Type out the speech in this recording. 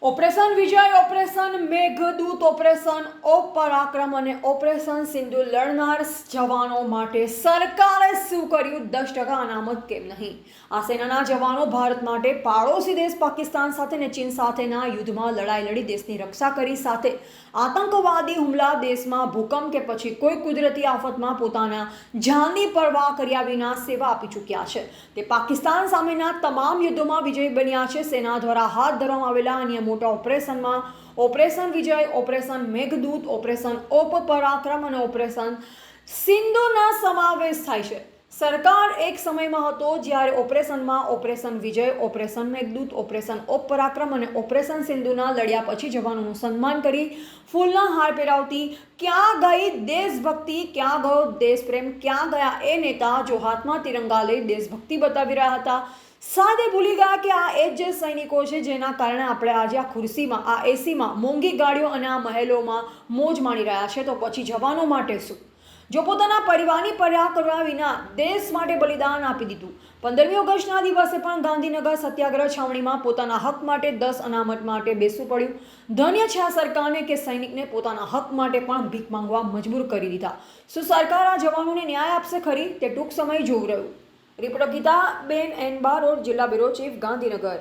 Operation વિજય, operation Meghdoot, operation પરાક્રમ અને operation Sindhu લડનાર જવાનો માટે સરકારે શું કર્યું? 10% અનામત કેમ નહીં? આ સેનાના જવાનો ભારત માટે પાડોશી દેશ પાકિસ્તાન સાથે અને ચીન સાથેના યુદ્ધમાં લડાઈ લડી દેશની રક્ષા કરી, સાથે આતંકવાદી હુમલા, દેશમાં ભૂકંપ કે પછી કોઈ કુદરતી આફતમાં પોતાના જાનની પરવા કર્યા વિના સેવા આપી ચૂક્યા છે. તે પાકિસ્તાન સામેના તમામ યુદ્ધોમાં વિજયી બન્યા છે. સેના દ્વારા હાથ ધરવામાં આવેલા અન્ય મોટા ઓપરેશનમાં ઓપરેશન વિજય, ઓપરેશન મેઘદૂત, ઓપરેશન પરાક્રમ અને ઓપરેશન સિંધુનો સમાવેશ થાય છે. સરકાર એક સમયમાં હતો જ્યારે ઓપરેશનમાં ઓપરેશન વિજય, ઓપરેશન મેઘદૂત, ઓપરેશન પરાક્રમ અને ઓપરેશન સિંધુના લડ્યા પછી જવાનોનું સન્માન કરી ફૂલના હાર પહેરાવતી. ક્યાં ગઈ દેશભક્તિ? ક્યાં ગયો દેશપ્રેમ? ક્યાં ગયા એ નેતા જો હાથમાં તિરંગા લઈ દેશભક્તિ બતાવી રહ્યા હતા? સાદે ભૂલી ગયા કે આ એ જ સૈનિકો છે જેના કારણે આપણે આજે આ ખુરશીમાં, આ એસીમાં, મોંઘી ગાડીઓ અને આ મહેલોમાં મોજ માણી રહ્યા છે. તો પછી જવાનો માટે શું? જો પોતાના પરિવારની પરવા કરવા વિના દેશ માટે બલિદાન આપી દીધું. 15મી ઓગસ્ટના દિવસે પણ ગાંધીનગર સત્યાગ્રહ છાવણીમાં પોતાના હક માટે 10 અનામત માટે બેસવું પડ્યું. ધન્ય છે આ સરકારને કે સૈનિકને પોતાના હક માટે પણ ભીખ માંગવા મજબૂર કરી દીધા. શું સરકાર આ જવાનોને ન્યાય આપશે ખરી? તે ટૂંક સમય જોવું રહ્યું. રિપોર્ટર ગીતાબેન એન બારોટ, જિલ્લા બ્યુરો ચીફ, ગાંધીનગર.